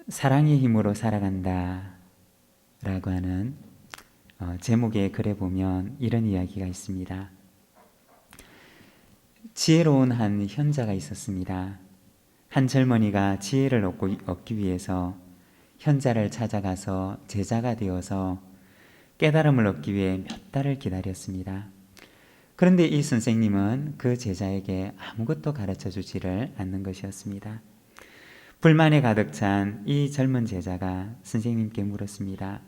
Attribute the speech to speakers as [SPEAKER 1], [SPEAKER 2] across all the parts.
[SPEAKER 1] 사랑의 힘으로 살아간다 라고 하는 제목의 글에 보면 이런 이야기가 있습니다. 지혜로운 한 현자가 있었습니다. 한 젊은이가 지혜를 얻기 위해서 현자를 찾아가서 제자가 되어서 깨달음을 얻기 위해 몇 달을 기다렸습니다. 그런데 이 선생님은 그 제자에게 아무것도 가르쳐 주지를 않는 것이었습니다. 불만에 가득 찬 이 젊은 제자가 선생님께 물었습니다.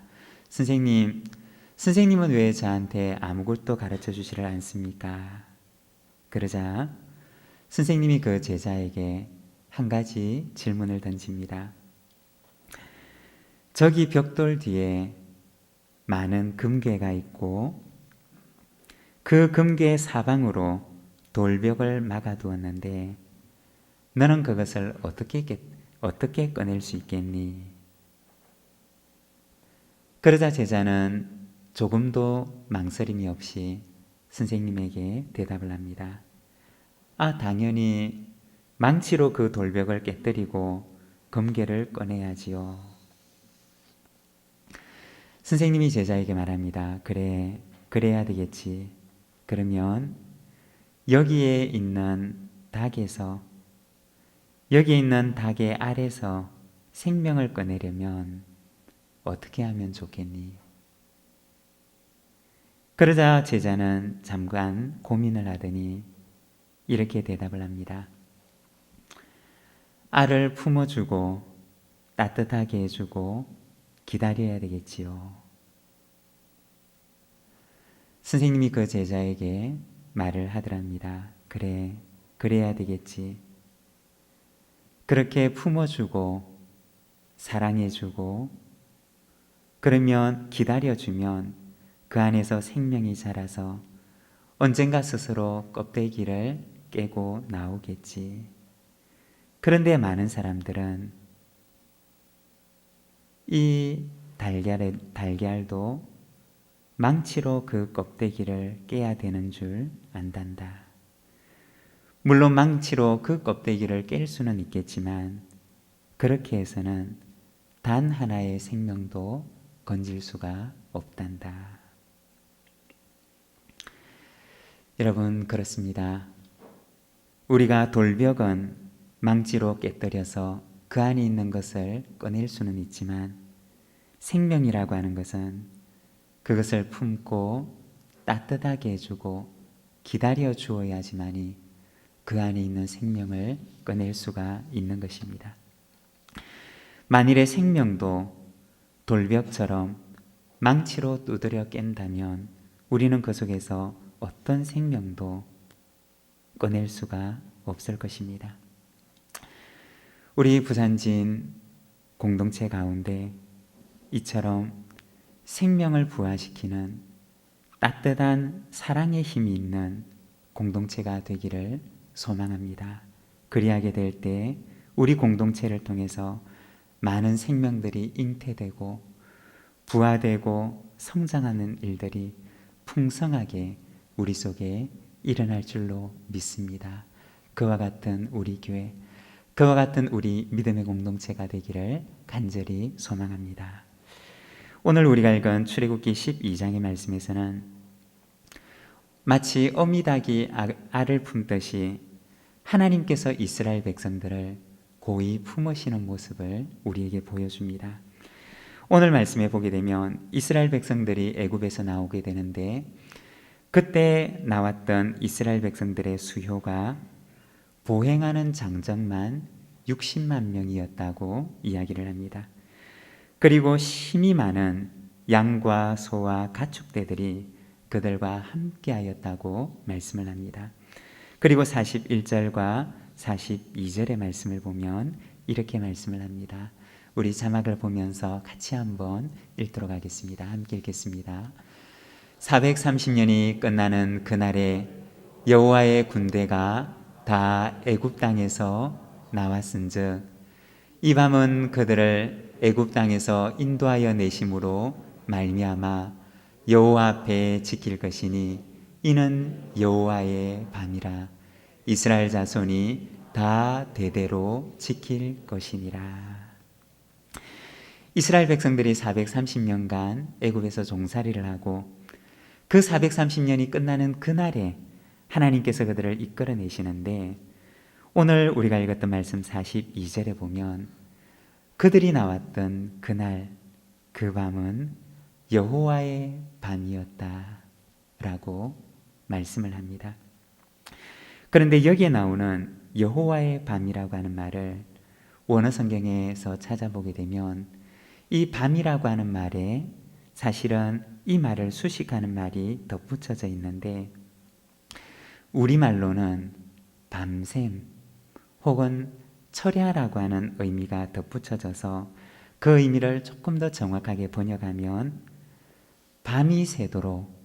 [SPEAKER 1] 선생님은 왜 저한테 아무것도 가르쳐 주지를 않습니까? 그러자 선생님이 그 제자에게 한 가지 질문을 던집니다. 저기 벽돌 뒤에 많은 금괴가 있고 그 금괴 사방으로 돌벽을 막아두었는데 너는 그것을 어떻게 꺼낼 수 있겠니? 그러자 제자는 조금도 망설임이 없이 선생님에게 대답을 합니다. 당연히 망치로 그 돌벽을 깨뜨리고 금괴를 꺼내야지요. 선생님이 제자에게 말합니다. 그래야 되겠지. 그러면 여기에 있는 닭의 알에서 생명을 꺼내려면 어떻게 하면 좋겠니? 그러자 제자는 잠깐 고민을 하더니 이렇게 대답을 합니다. 알을 품어주고 따뜻하게 해주고 기다려야 되겠지요. 선생님이 그 제자에게 말을 하더랍니다. 그래야 되겠지. 그렇게 품어주고 사랑해주고 그러면 기다려주면 그 안에서 생명이 자라서 언젠가 스스로 껍데기를 깨고 나오겠지. 그런데 많은 사람들은 이 달걀도 망치로 그 껍데기를 깨야 되는 줄 안단다. 물론 망치로 그 껍데기를 깰 수는 있겠지만 그렇게 해서는 단 하나의 생명도 건질 수가 없단다. 여러분, 그렇습니다. 우리가 돌벽은 망치로 깨뜨려서 그 안에 있는 것을 꺼낼 수는 있지만 생명이라고 하는 것은 그것을 품고 따뜻하게 해주고 기다려 주어야지만이 그 안에 있는 생명을 꺼낼 수가 있는 것입니다. 만일의 생명도 돌벽처럼 망치로 두드려 깬다면 우리는 그 속에서 어떤 생명도 꺼낼 수가 없을 것입니다. 우리 부산진 공동체 가운데 이처럼 생명을 부화시키는 따뜻한 사랑의 힘이 있는 공동체가 되기를 소망합니다. 그리하게 될 때 우리 공동체를 통해서 많은 생명들이 잉태되고 부화되고 성장하는 일들이 풍성하게 우리 속에 일어날 줄로 믿습니다. 그와 같은 우리 교회, 그와 같은 우리 믿음의 공동체가 되기를 간절히 소망합니다. 오늘 우리가 읽은 출애굽기 12장의 말씀에서는 마치 어미닭이 알을 품듯이 하나님께서 이스라엘 백성들을 고이 품으시는 모습을 우리에게 보여줍니다. 오늘 말씀에 보게 되면 이스라엘 백성들이 애굽에서 나오게 되는데 그때 나왔던 이스라엘 백성들의 수요가 보행하는 장정만 60만 명이었다고 이야기를 합니다. 그리고 힘이 많은 양과 소와 가축대들이 그들과 함께하였다고 말씀을 합니다. 그리고 41절과 42절의 말씀을 보면 이렇게 말씀을 합니다. 우리 자막을 보면서 같이 한번 읽도록 하겠습니다. 함께 읽겠습니다. 430년이 끝나는 그날에 여호와의 군대가 다 애굽 땅에서 나왔은즉 이 밤은 그들을 애굽 땅에서 인도하여 내심으로 말미암아 여호와 앞에 지킬 것이니 이는 여호와의 밤이라. 이스라엘 자손이 다 대대로 지킬 것이니라. 이스라엘 백성들이 430년간 애굽에서 종살이를 하고 그 430년이 끝나는 그날에 하나님께서 그들을 이끌어내시는데, 오늘 우리가 읽었던 말씀 42절에 보면 그들이 나왔던 그날 그 밤은 여호와의 밤이었다 라고 말씀을 합니다. 그런데 여기에 나오는 여호와의 밤이라고 하는 말을 원어 성경에서 찾아보게 되면 이 밤이라고 하는 말에 사실은 이 말을 수식하는 말이 덧붙여져 있는데, 우리말로는 밤샘 혹은 철야라고 하는 의미가 덧붙여져서 그 의미를 조금 더 정확하게 번역하면 밤이 새도록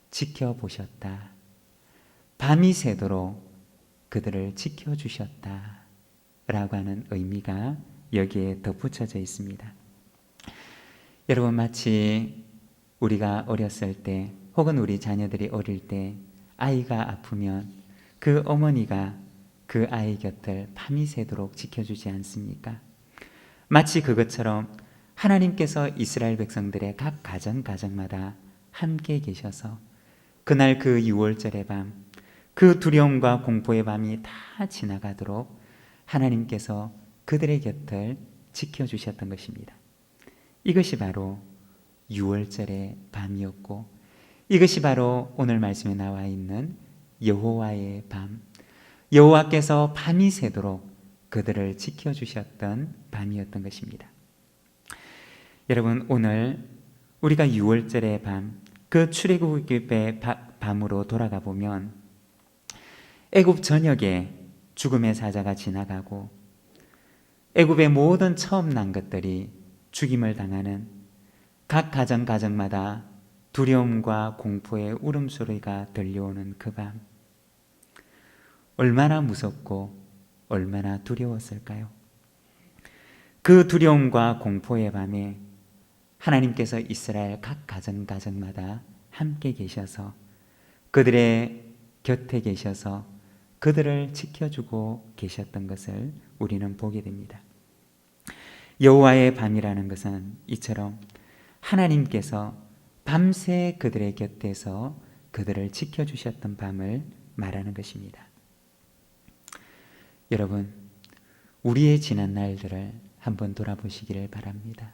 [SPEAKER 1] 지켜보셨다, 밤이 새도록 그들을 지켜주셨다 라고 하는 의미가 여기에 덧붙여져 있습니다. 여러분, 마치 우리가 어렸을 때 혹은 우리 자녀들이 어릴 때 아이가 아프면 그 어머니가 그 아이 곁을 밤이 새도록 지켜주지 않습니까? 마치 그것처럼 하나님께서 이스라엘 백성들의 각 가정마다 함께 계셔서 그날 그 6월절의 밤, 그 두려움과 공포의 밤이 다 지나가도록 하나님께서 그들의 곁을 지켜주셨던 것입니다. 이것이 바로 6월절의 밤이었고, 이것이 바로 오늘 말씀에 나와 있는 여호와의 밤, 여호와께서 밤이 새도록 그들을 지켜주셨던 밤이었던 것입니다. 여러분, 오늘 우리가 6월절의 밤, 그 출애굽의 밤으로 돌아가 보면 애굽 전역에 죽음의 사자가 지나가고 애굽의 모든 처음 난 것들이 죽임을 당하는, 각 가정마다 두려움과 공포의 울음소리가 들려오는 그 밤, 얼마나 무섭고 얼마나 두려웠을까요? 그 두려움과 공포의 밤에 하나님께서 이스라엘 각 가정마다 함께 계셔서 그들의 곁에 계셔서 그들을 지켜주고 계셨던 것을 우리는 보게 됩니다. 여호와의 밤이라는 것은 이처럼 하나님께서 밤새 그들의 곁에서 그들을 지켜주셨던 밤을 말하는 것입니다. 여러분, 우리의 지난 날들을 한번 돌아보시기를 바랍니다.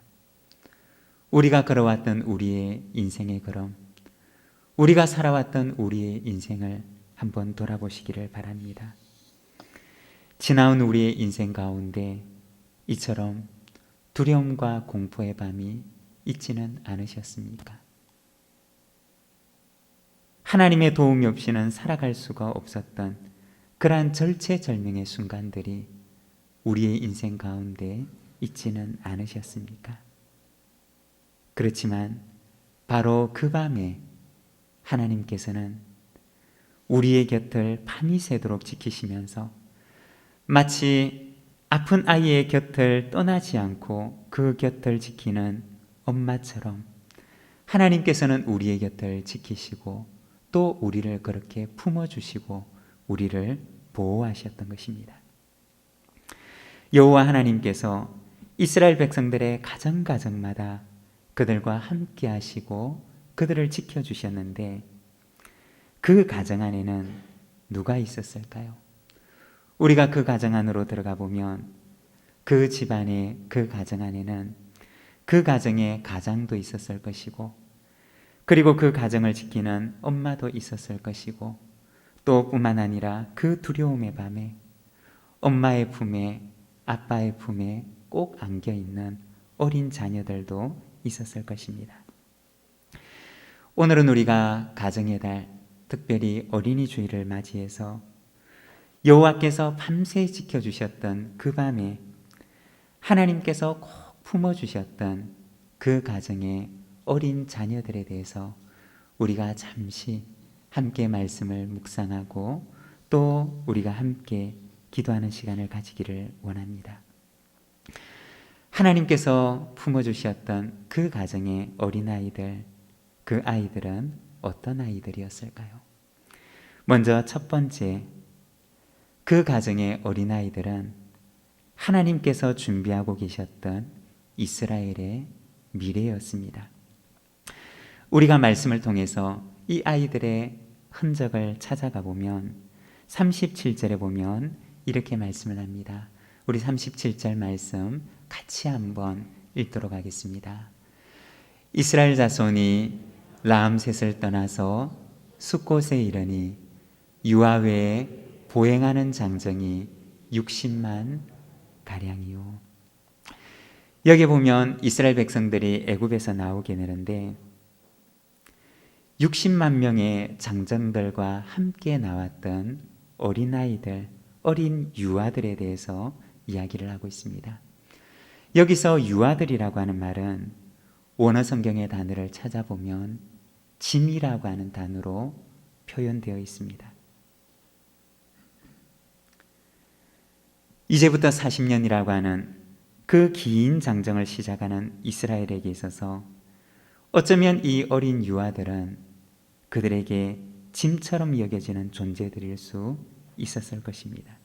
[SPEAKER 1] 우리가 걸어왔던 우리의 인생의 걸음, 우리가 살아왔던 우리의 인생을 한번 돌아보시기를 바랍니다. 지나온 우리의 인생 가운데 이처럼 두려움과 공포의 밤이 있지는 않으셨습니까? 하나님의 도움이 없이는 살아갈 수가 없었던 그러한 절체절명의 순간들이 우리의 인생 가운데 있지는 않으셨습니까? 그렇지만 바로 그 밤에 하나님께서는 우리의 곁을 밤이 새도록 지키시면서 마치 아픈 아이의 곁을 떠나지 않고 그 곁을 지키는 엄마처럼 하나님께서는 우리의 곁을 지키시고 또 우리를 그렇게 품어주시고 우리를 보호하셨던 것입니다. 여호와 하나님께서 이스라엘 백성들의 가정마다 그들과 함께 하시고 그들을 지켜주셨는데, 그 가정 안에는 누가 있었을까요? 우리가 그 가정 안으로 들어가 보면 그 집안의 그 가정 안에는 그 가정의 가장도 있었을 것이고, 그리고 그 가정을 지키는 엄마도 있었을 것이고, 또 뿐만 아니라 그 두려움의 밤에 엄마의 품에 아빠의 품에 꼭 안겨있는 어린 자녀들도 있었을 것입니다. 오늘은 우리가 가정의 달, 특별히 어린이 주일을 맞이해서 여호와께서 밤새 지켜주셨던 그 밤에 하나님께서 꼭 품어주셨던 그 가정의 어린 자녀들에 대해서 우리가 잠시 함께 말씀을 묵상하고 또 우리가 함께 기도하는 시간을 가지기를 원합니다. 하나님께서 품어주셨던 그 가정의 어린아이들, 그 아이들은 어떤 아이들이었을까요? 먼저 첫 번째, 그 가정의 어린아이들은 하나님께서 준비하고 계셨던 이스라엘의 미래였습니다. 우리가 말씀을 통해서 이 아이들의 흔적을 찾아가 보면 37절에 보면 이렇게 말씀을 합니다. 우리 37절 말씀 같이 한번 읽도록 하겠습니다. 이스라엘 자손이 라암셋을 떠나서 숫곳에 이르니 유아 외에 보행하는 장정이 60만 가량이요. 여기 보면 이스라엘 백성들이 애굽에서 나오게 되는데 60만 명의 장정들과 함께 나왔던 어린아이들, 어린 유아들에 대해서 이야기를 하고 있습니다. 여기서 유아들이라고 하는 말은 원어 성경의 단어를 찾아보면 짐이라고 하는 단어로 표현되어 있습니다. 이제부터 40년이라고 하는 그 긴 장정을 시작하는 이스라엘에게 있어서 어쩌면 이 어린 유아들은 그들에게 짐처럼 여겨지는 존재들일 수 있었을 것입니다.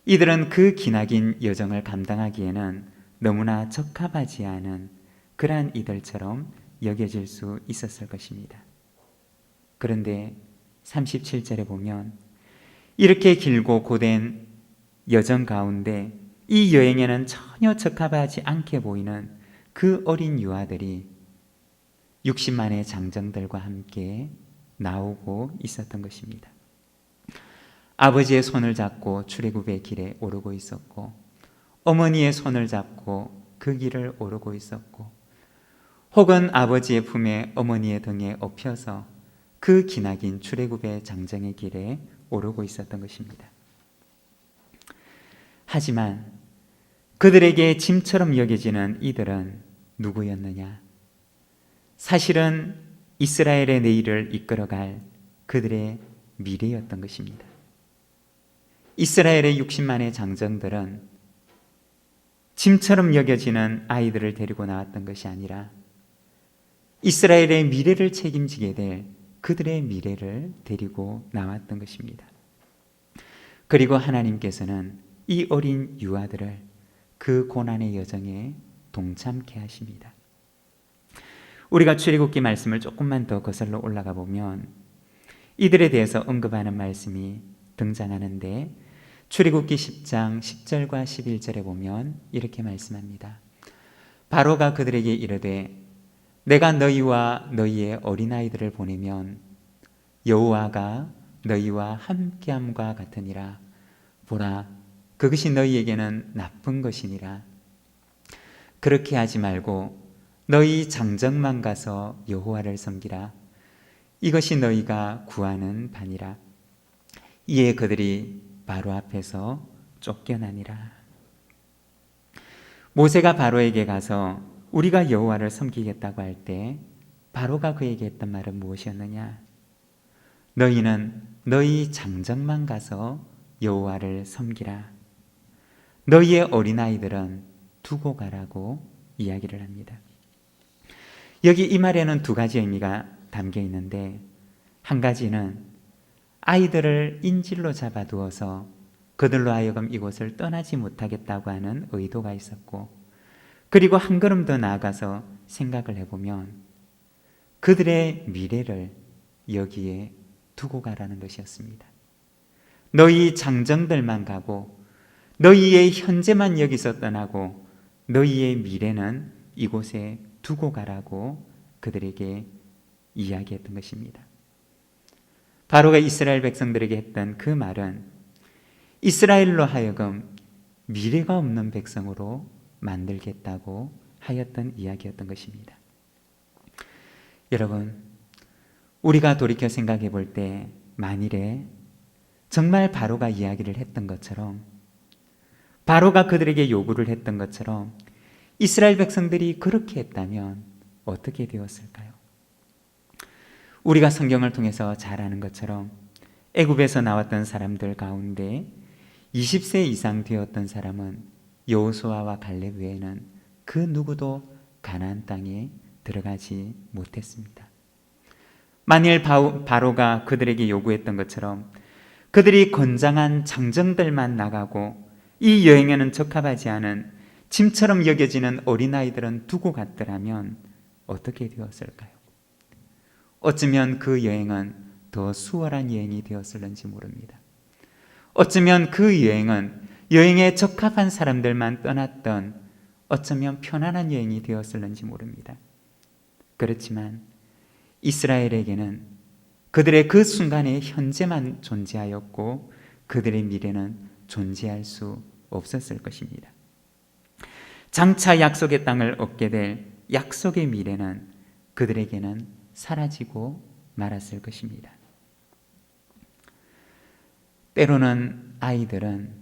[SPEAKER 1] 이들은 그 기나긴 여정을 감당하기에는 너무나 적합하지 않은 그러한 이들처럼 여겨질 수 있었을 것입니다. 그런데 37절에 보면 이렇게 길고 고된 여정 가운데 이 여행에는 전혀 적합하지 않게 보이는 그 어린 유아들이 60만의 장정들과 함께 나오고 있었던 것입니다. 아버지의 손을 잡고 출애굽의 길에 오르고 있었고 어머니의 손을 잡고 그 길을 오르고 있었고 혹은 아버지의 품에 어머니의 등에 업혀서 그 기나긴 출애굽의 장정의 길에 오르고 있었던 것입니다. 하지만 그들에게 짐처럼 여겨지는 이들은 누구였느냐? 사실은 이스라엘의 내일을 이끌어갈 그들의 미래였던 것입니다. 이스라엘의 60만의 장정들은 짐처럼 여겨지는 아이들을 데리고 나왔던 것이 아니라 이스라엘의 미래를 책임지게 될 그들의 미래를 데리고 나왔던 것입니다. 그리고 하나님께서는 이 어린 유아들을 그 고난의 여정에 동참케 하십니다. 우리가 출애굽기 말씀을 조금만 더 거슬러 올라가 보면 이들에 대해서 언급하는 말씀이 등장하는데 출애굽기 10장 10절과 11절에 보면 이렇게 말씀합니다. 바로가 그들에게 이르되 내가 너희와 너희의 어린아이들을 보내면 여호와가 너희와 함께함과 같으니라. 보라, 그것이 너희에게는 나쁜 것이니라. 그렇게 하지 말고 너희 장정만 가서 여호와를 섬기라. 이것이 너희가 구하는 바니라. 이에 그들이 바로 앞에서 쫓겨나니라. 모세가 바로에게 가서 우리가 여호와를 섬기겠다고 할 때 바로가 그에게 했던 말은 무엇이었느냐? 너희는 너희 장정만 가서 여호와를 섬기라. 너희의 어린아이들은 두고 가라고 이야기를 합니다. 여기 이 말에는 두 가지 의미가 담겨 있는데 한 가지는 아이들을 인질로 잡아두어서 그들로 하여금 이곳을 떠나지 못하겠다고 하는 의도가 있었고, 그리고 한 걸음 더 나아가서 생각을 해보면 그들의 미래를 여기에 두고 가라는 것이었습니다. 너희 장정들만 가고 너희의 현재만 여기서 떠나고 너희의 미래는 이곳에 두고 가라고 그들에게 이야기했던 것입니다. 바로가 이스라엘 백성들에게 했던 그 말은 이스라엘로 하여금 미래가 없는 백성으로 만들겠다고 하였던 이야기였던 것입니다. 여러분, 우리가 돌이켜 생각해 볼 때 만일에 정말 바로가 이야기를 했던 것처럼, 바로가 그들에게 요구를 했던 것처럼 이스라엘 백성들이 그렇게 했다면 어떻게 되었을까요? 우리가 성경을 통해서 잘 아는 것처럼 애굽에서 나왔던 사람들 가운데 20세 이상 되었던 사람은 여호수아와 갈렙 외에는 그 누구도 가나안 땅에 들어가지 못했습니다. 만일 바로가 그들에게 요구했던 것처럼 그들이 건장한 장정들만 나가고 이 여행에는 적합하지 않은 짐처럼 여겨지는 어린아이들은 두고 갔더라면 어떻게 되었을까요? 어쩌면 그 여행은 더 수월한 여행이 되었을는지 모릅니다. 어쩌면 그 여행은 여행에 적합한 사람들만 떠났던 어쩌면 편안한 여행이 되었을는지 모릅니다. 그렇지만 이스라엘에게는 그들의 그 순간의 현재만 존재하였고 그들의 미래는 존재할 수 없었을 것입니다. 장차 약속의 땅을 얻게 될 약속의 미래는 그들에게는 사라지고 말았을 것입니다. 때로는 아이들은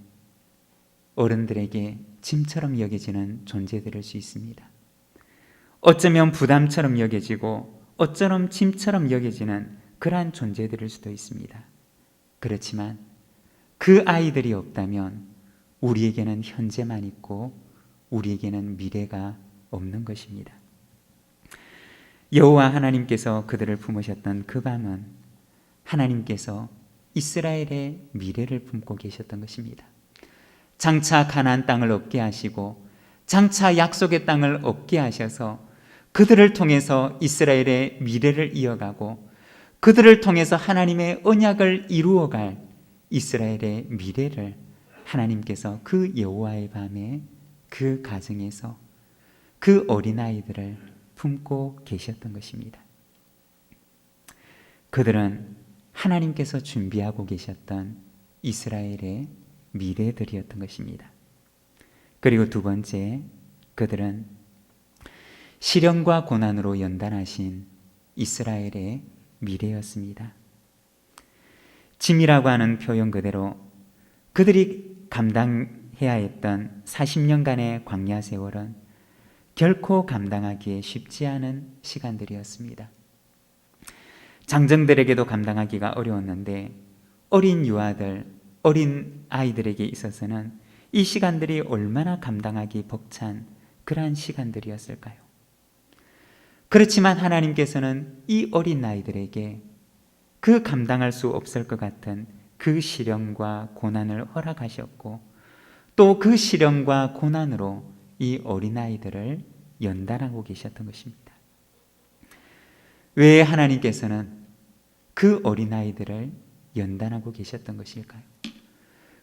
[SPEAKER 1] 어른들에게 짐처럼 여겨지는 존재들일 수 있습니다. 어쩌면 부담처럼 여겨지고 어쩌면 짐처럼 여겨지는 그러한 존재들일 수도 있습니다. 그렇지만 그 아이들이 없다면 우리에게는 현재만 있고 우리에게는 미래가 없는 것입니다. 여호와 하나님께서 그들을 품으셨던 그 밤은 하나님께서 이스라엘의 미래를 품고 계셨던 것입니다. 장차 가나안 땅을 얻게 하시고 장차 약속의 땅을 얻게 하셔서 그들을 통해서 이스라엘의 미래를 이어가고 그들을 통해서 하나님의 언약을 이루어갈 이스라엘의 미래를 하나님께서 그 여호와의 밤에 그 가정에서 그 어린아이들을 품고 계셨던 것입니다. 그들은 하나님께서 준비하고 계셨던 이스라엘의 미래들이었던 것입니다. 그리고 두 번째, 그들은 시련과 고난으로 연단하신 이스라엘의 미래였습니다. 짐이라고 하는 표현 그대로 그들이 감당해야 했던 40년간의 광야 세월은 결코 감당하기에 쉽지 않은 시간들이었습니다. 장정들에게도 감당하기가 어려웠는데 어린 유아들, 어린 아이들에게 있어서는 이 시간들이 얼마나 감당하기 벅찬 그러한 시간들이었을까요? 그렇지만 하나님께서는 이 어린 아이들에게 그 감당할 수 없을 것 같은 그 시련과 고난을 허락하셨고 또 그 시련과 고난으로 이 어린아이들을 연단하고 계셨던 것입니다. 왜 하나님께서는 그 어린아이들을 연단하고 계셨던 것일까요?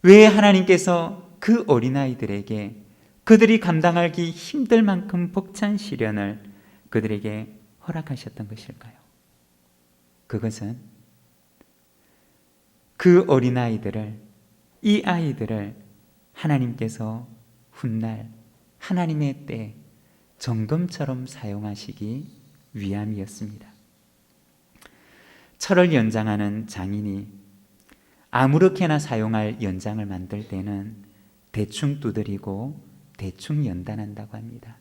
[SPEAKER 1] 왜 하나님께서 그 어린아이들에게 그들이 감당하기 힘들 만큼 벅찬 시련을 그들에게 허락하셨던 것일까요? 그것은 그 어린아이들을, 이 아이들을 하나님께서 훗날 하나님의 때 정금처럼 사용하시기 위함이었습니다. 철을 연장하는 장인이 아무렇게나 사용할 연장을 만들 때는 대충 두드리고 대충 연단한다고 합니다.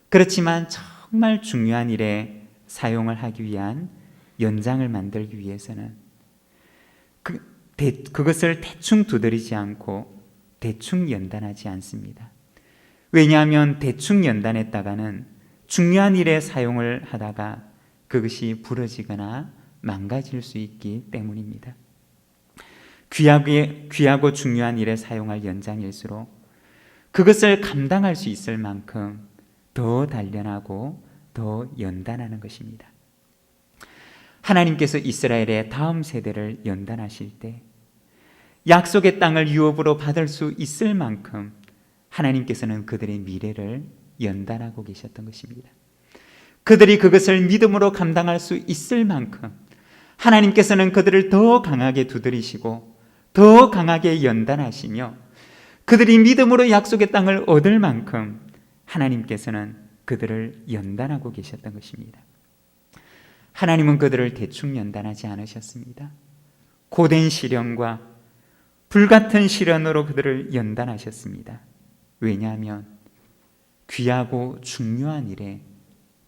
[SPEAKER 1] 그렇지만 정말 중요한 일에 사용을 하기 위한 연장을 만들기 위해서는 그것을 대충 두드리지 않고 대충 연단하지 않습니다. 왜냐하면 대충 연단했다가는 중요한 일에 사용을 하다가 그것이 부러지거나 망가질 수 있기 때문입니다. 귀하고 중요한 일에 사용할 연장일수록 그것을 감당할 수 있을 만큼 더 단련하고 더 연단하는 것입니다. 하나님께서 이스라엘의 다음 세대를 연단하실 때 약속의 땅을 유업으로 받을 수 있을 만큼 하나님께서는 그들의 미래를 연단하고 계셨던 것입니다. 그들이 그것을 믿음으로 감당할 수 있을 만큼 하나님께서는 그들을 더 강하게 두드리시고 더 강하게 연단하시며 그들이 믿음으로 약속의 땅을 얻을 만큼 하나님께서는 그들을 연단하고 계셨던 것입니다. 하나님은 그들을 대충 연단하지 않으셨습니다. 고된 시련과 불같은 시련으로 그들을 연단하셨습니다. 왜냐하면 귀하고 중요한 일에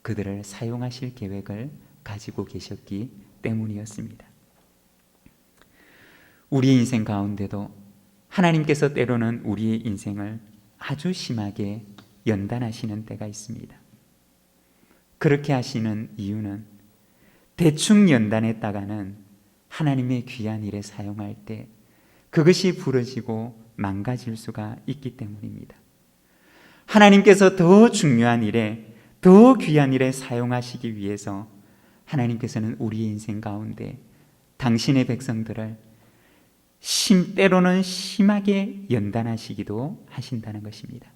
[SPEAKER 1] 그들을 사용하실 계획을 가지고 계셨기 때문이었습니다. 우리의 인생 가운데도 하나님께서 때로는 우리의 인생을 아주 심하게 연단하시는 때가 있습니다. 그렇게 하시는 이유는 대충 연단했다가는 하나님의 귀한 일에 사용할 때 그것이 부러지고 망가질 수가 있기 때문입니다. 하나님께서 더 중요한 일에, 더 귀한 일에 사용하시기 위해서 하나님께서는 우리의 인생 가운데 당신의 백성들을 때로는 심하게 연단하시기도 하신다는 것입니다.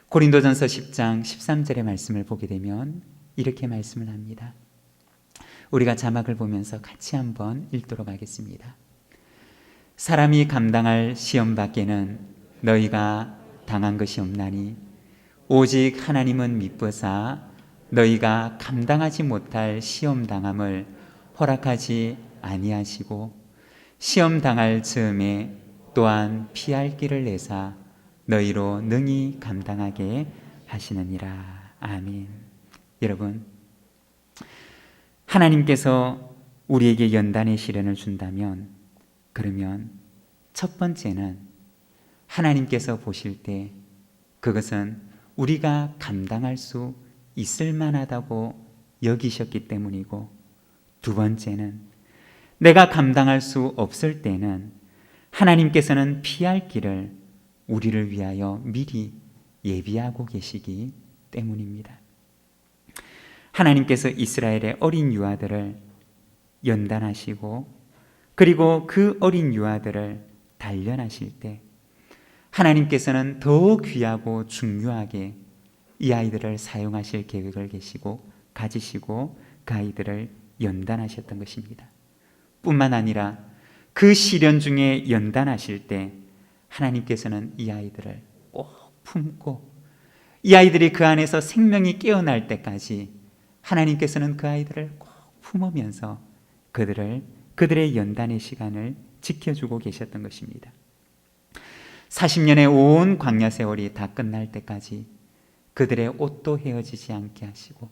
[SPEAKER 1] 고린도전서 10장 13절의 말씀을 보게 되면 이렇게 말씀을 합니다. 우리가 자막을 보면서 같이 한번 읽도록 하겠습니다. 사람이 감당할 시험 밖에는 너희가 당한 것이 없나니 오직 하나님은 미쁘사 너희가 감당하지 못할 시험 당함을 허락하지 아니하시고 시험 당할 즈음에 또한 피할 길을 내사 너희로 능히 감당하게 하시느니라. 아멘. 여러분, 하나님께서 우리에게 연단의 시련을 준다면, 그러면 첫 번째는 하나님께서 보실 때 그것은 우리가 감당할 수 있을 만하다고 여기셨기 때문이고, 두 번째는 내가 감당할 수 없을 때는 하나님께서는 피할 길을 우리를 위하여 미리 예비하고 계시기 때문입니다. 하나님께서 이스라엘의 어린 유아들을 연단하시고 그리고 그 어린 유아들을 단련하실 때 하나님께서는 더 귀하고 중요하게 이 아이들을 사용하실 계획을 가지시고 그 아이들을 연단하셨던 것입니다. 뿐만 아니라 그 시련 중에 연단하실 때 하나님께서는 이 아이들을 꼭 품고 이 아이들이 그 안에서 생명이 깨어날 때까지 하나님께서는 그 아이들을 꼭 품으면서 그들의 연단의 시간을 지켜주고 계셨던 것입니다. 40년의 온 광야 세월이 다 끝날 때까지 그들의 옷도 헤어지지 않게 하시고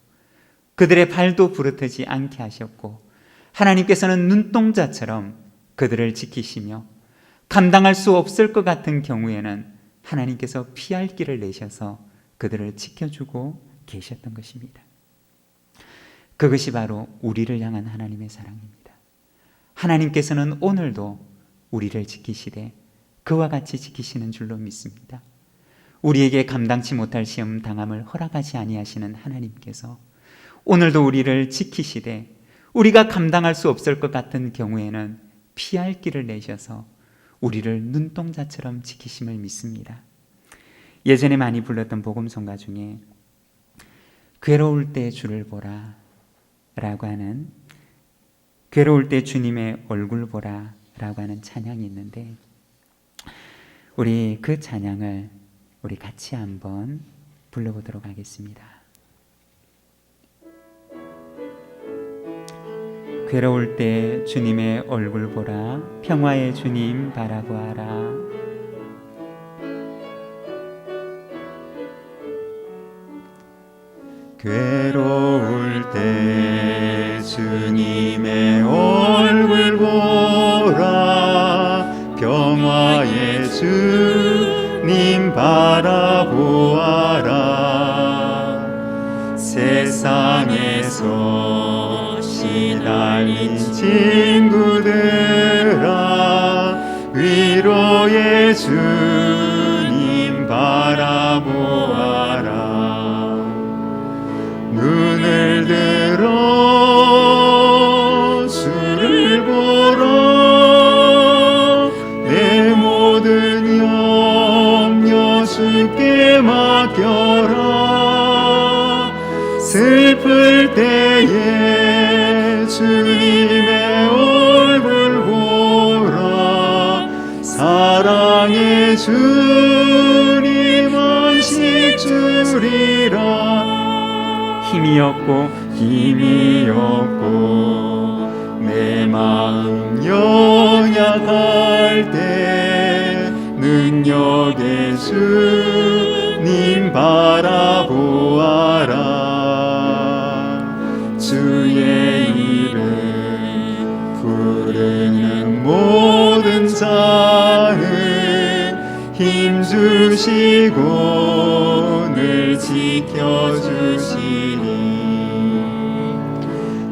[SPEAKER 1] 그들의 발도 부르트지 않게 하셨고 하나님께서는 눈동자처럼 그들을 지키시며 감당할 수 없을 것 같은 경우에는 하나님께서 피할 길을 내셔서 그들을 지켜주고 계셨던 것입니다. 그것이 바로 우리를 향한 하나님의 사랑입니다. 하나님께서는 오늘도 우리를 지키시되 그와 같이 지키시는 줄로 믿습니다. 우리에게 감당치 못할 시험 당함을 허락하지 아니하시는 하나님께서 오늘도 우리를 지키시되 우리가 감당할 수 없을 것 같은 경우에는 피할 길을 내셔서 우리를 눈동자처럼 지키심을 믿습니다. 예전에 많이 불렀던 복음성가 중에 괴로울 때 주를 보라 라고 하는, 괴로울 때 주님의 얼굴 보라 라고 하는 찬양이 있는데 우리 그 찬양을 우리 같이 한번 불러보도록 하겠습니다. 괴로울 때 주님의 얼굴 보라, 평화의 주님 바라보아라.
[SPEAKER 2] 괴로울 때 주님의 얼굴 보라, 평화의 주님 바라보아라. 세상에서 시달린 친구들아, 위로의 주님 바라보아라. 눈을 들어 주를 보라, 내 모든 염려 주께 맡겨라. 슬플 때에 주님의 얼굴 보라, 사랑의 주님 안식 주리라.
[SPEAKER 1] 힘이 없고
[SPEAKER 2] 내 마음 연약할 때 능력의 주님 바라보아라. 주의 이름 부르는 모든 자는 힘주시고 늘 지켜주시니,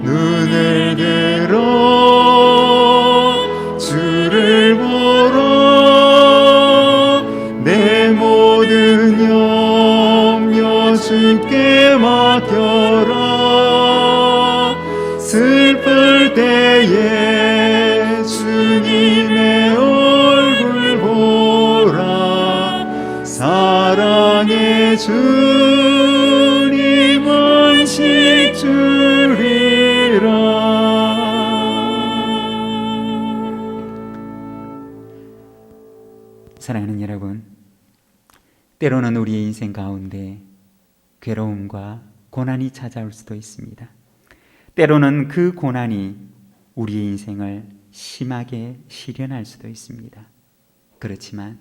[SPEAKER 2] 눈을 들어 주를 보라, 내 모든 주께 맡겨라. 슬플 때에 주님의 얼굴 보라. 사랑의 주님 안식 주리라.
[SPEAKER 1] 사랑하는 여러분, 때로는 우리의 인생 가운데 괴로움과 고난이 찾아올 수도 있습니다. 때로는 그 고난이 우리의 인생을 심하게 시련할 수도 있습니다. 그렇지만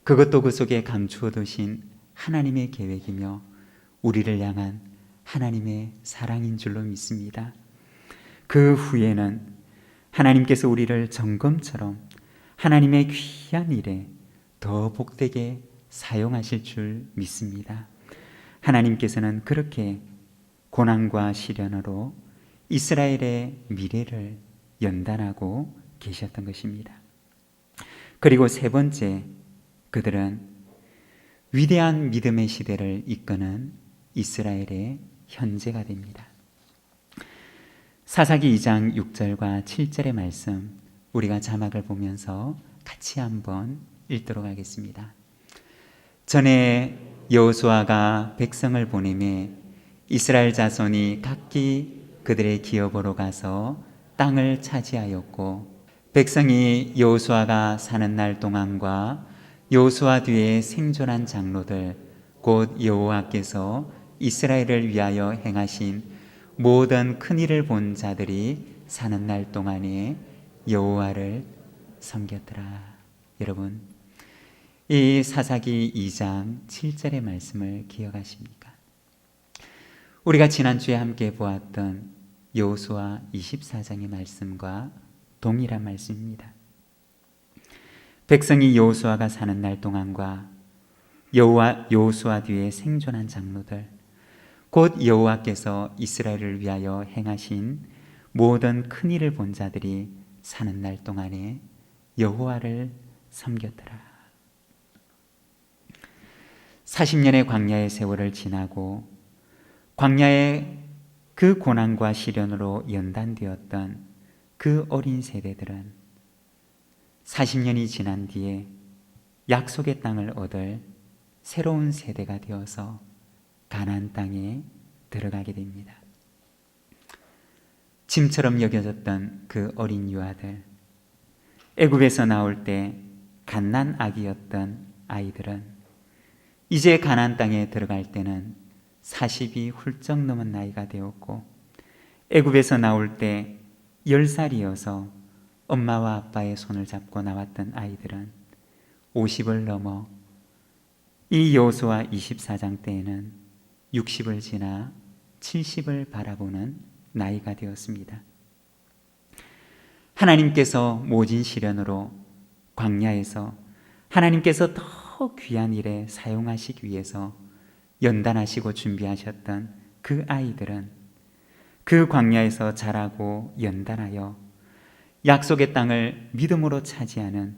[SPEAKER 1] 그것도 그 속에 감추어 두신 하나님의 계획이며 우리를 향한 하나님의 사랑인 줄로 믿습니다. 그 후에는 하나님께서 우리를 정금처럼 하나님의 귀한 일에 더 복되게 사용하실 줄 믿습니다. 하나님께서는 그렇게 고난과 시련으로 이스라엘의 미래를 연단하고 계셨던 것입니다. 그리고 세 번째, 그들은 위대한 믿음의 시대를 이끄는 이스라엘의 현재가 됩니다. 사사기 2장 6절과 7절의 말씀, 우리가 자막을 보면서 같이 한번 읽도록 하겠습니다. 전에 여호수아가 백성을 보내매 이스라엘 자손이 각기 그들의 기업으로 가서 땅을 차지하였고, 백성이 여호수아가 사는 날 동안과 여호수아 뒤에 생존한 장로들 곧 여호와께서 이스라엘을 위하여 행하신 모든 큰 일을 본 자들이 사는 날 동안에 여호와를 섬겼더라. 여러분, 이 사사기 2장 7절의 말씀을 기억하십니까? 우리가 지난주에 함께 보았던 여호수아 24장의 말씀과 동일한 말씀입니다. 백성이 여호수아가 사는 날 동안과 여호수아 뒤에 생존한 장로들 곧 여호와께서 이스라엘을 위하여 행하신 모든 큰 일을 본 자들이 사는 날 동안에 여호와를 섬겼더라. 40년의 광야의 세월을 지나고 광야의 그 고난과 시련으로 연단되었던 그 어린 세대들은 40년이 지난 뒤에 약속의 땅을 얻을 새로운 세대가 되어서 가나안 땅에 들어가게 됩니다. 짐처럼 여겨졌던 그 어린 유아들, 애굽에서 나올 때 갓난 아기였던 아이들은 이제 가나안 땅에 들어갈 때는 40이 훌쩍 넘은 나이가 되었고, 애굽에서 나올 때 10살이어서 엄마와 아빠의 손을 잡고 나왔던 아이들은 50을 넘어 이 여호수아 24장 때에는 60을 지나 70을 바라보는 나이가 되었습니다. 하나님께서 모진 시련으로 광야에서 하나님께서 더 귀한 일에 사용하시기 위해서 연단하시고 준비하셨던 그 아이들은 그 광야에서 자라고 연단하여 약속의 땅을 믿음으로 차지하는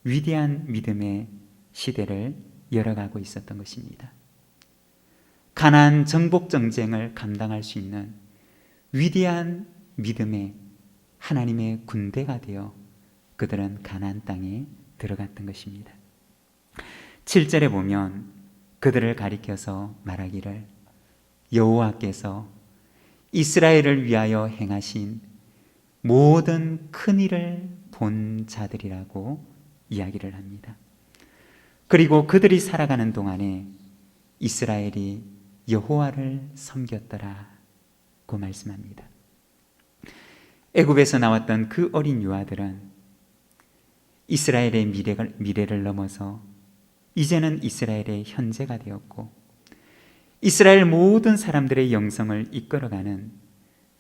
[SPEAKER 1] 위대한 믿음의 시대를 열어가고 있었던 것입니다. 가나안 정복 전쟁을 감당할 수 있는 위대한 믿음의 하나님의 군대가 되어 그들은 가나안 땅에 들어갔던 것입니다. 7절에 보면 그들을 가리켜서 말하기를 여호와께서 이스라엘을 위하여 행하신 모든 큰 일을 본 자들이라고 이야기를 합니다. 그리고 그들이 살아가는 동안에 이스라엘이 여호와를 섬겼더라고 말씀합니다. 애굽에서 나왔던 그 어린 유아들은 이스라엘의 미래를 넘어서 이제는 이스라엘의 현재가 되었고, 이스라엘 모든 사람들의 영성을 이끌어가는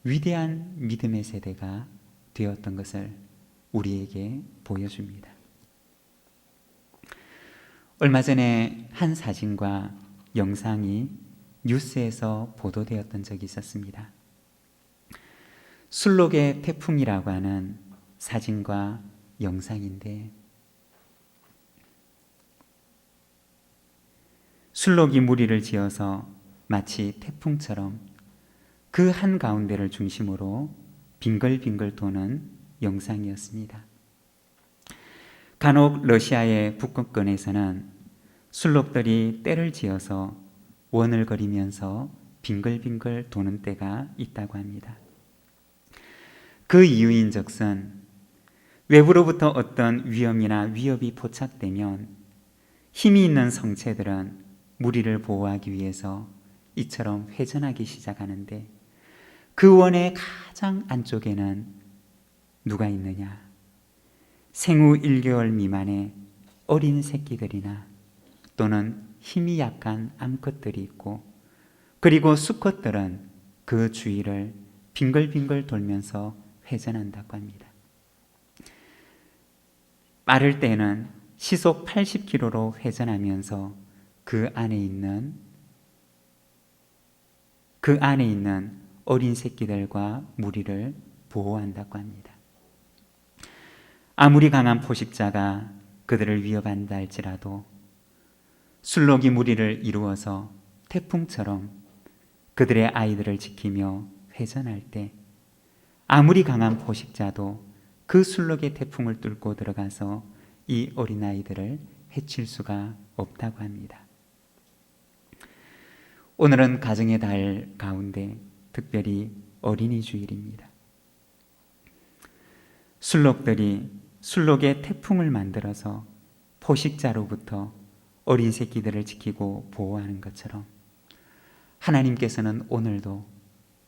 [SPEAKER 1] 위대한 믿음의 세대가 되었던 것을 우리에게 보여줍니다. 얼마 전에 한 사진과 영상이 뉴스에서 보도되었던 적이 있었습니다. 술록의 태풍이라고 하는 사진과 영상인데, 술록이 무리를 지어서 마치 태풍처럼 그 한가운데를 중심으로 빙글빙글 도는 영상이었습니다. 간혹 러시아의 북극권에서는 순록들이 때를 지어서 원을거리면서 빙글빙글 도는 때가 있다고 합니다. 그 이유인즉슨 외부로부터 어떤 위험이나 위협이 포착되면 힘이 있는 성체들은 무리를 보호하기 위해서 이처럼 회전하기 시작하는데, 그 원의 가장 안쪽에는 누가 있느냐? 생후 1개월 미만의 어린 새끼들이나 또는 힘이 약한 암컷들이 있고, 그리고 수컷들은 그 주위를 빙글빙글 돌면서 회전한다고 합니다. 빠를 때는 시속 80km로 회전하면서 그 안에 있는 어린 새끼들과 무리를 보호한다고 합니다. 아무리 강한 포식자가 그들을 위협한다 할지라도 순록이 무리를 이루어서 태풍처럼 그들의 아이들을 지키며 회전할 때, 아무리 강한 포식자도 그 순록의 태풍을 뚫고 들어가서 이 어린아이들을 해칠 수가 없다고 합니다. 오늘은 가정의 달 가운데 특별히 어린이 주일입니다. 순록들이 순록의 태풍을 만들어서 포식자로부터 어린 새끼들을 지키고 보호하는 것처럼, 하나님께서는 오늘도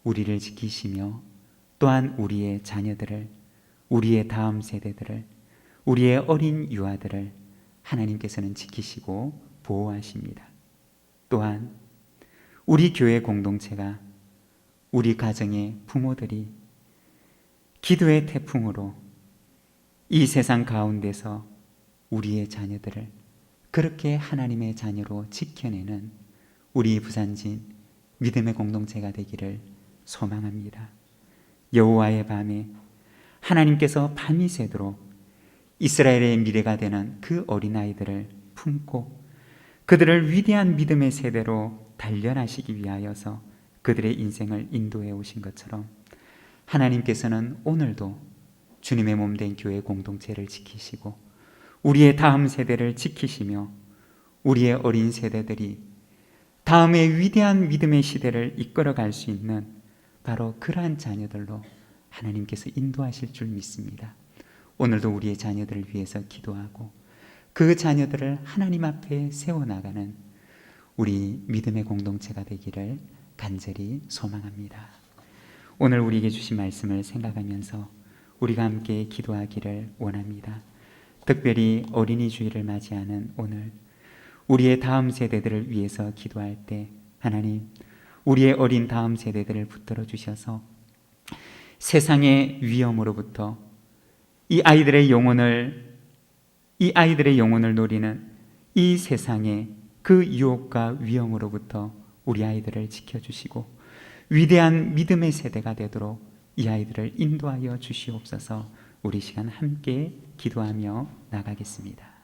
[SPEAKER 1] 우리를 지키시며 또한 우리의 자녀들을, 우리의 다음 세대들을, 우리의 어린 유아들을 하나님께서는 지키시고 보호하십니다. 또한 우리 교회 공동체가, 우리 가정의 부모들이 기도의 태풍으로 이 세상 가운데서 우리의 자녀들을 그렇게 하나님의 자녀로 지켜내는 우리 부산진 믿음의 공동체가 되기를 소망합니다. 여호와의 밤에 하나님께서 밤이 새도록 이스라엘의 미래가 되는 그 어린아이들을 품고 그들을 위대한 믿음의 세대로 단련하시기 위하여서 그들의 인생을 인도해 오신 것처럼, 하나님께서는 오늘도 주님의 몸된 교회 공동체를 지키시고 우리의 다음 세대를 지키시며 우리의 어린 세대들이 다음의 위대한 믿음의 시대를 이끌어갈 수 있는 바로 그러한 자녀들로 하나님께서 인도하실 줄 믿습니다. 오늘도 우리의 자녀들을 위해서 기도하고 그 자녀들을 하나님 앞에 세워나가는 우리 믿음의 공동체가 되기를 간절히 소망합니다. 오늘 우리에게 주신 말씀을 생각하면서 우리가 함께 기도하기를 원합니다. 특별히 어린이 주일을 맞이하는 오늘, 우리의 다음 세대들을 위해서 기도할 때 하나님, 우리의 어린 다음 세대들을 붙들어 주셔서 세상의 위험으로부터 이 아이들의 영혼을 노리는 이 세상의 그 유혹과 위험으로부터 우리 아이들을 지켜주시고 위대한 믿음의 세대가 되도록 이 아이들을 인도하여 주시옵소서. 우리 시간 함께 기도하며 나가겠습니다.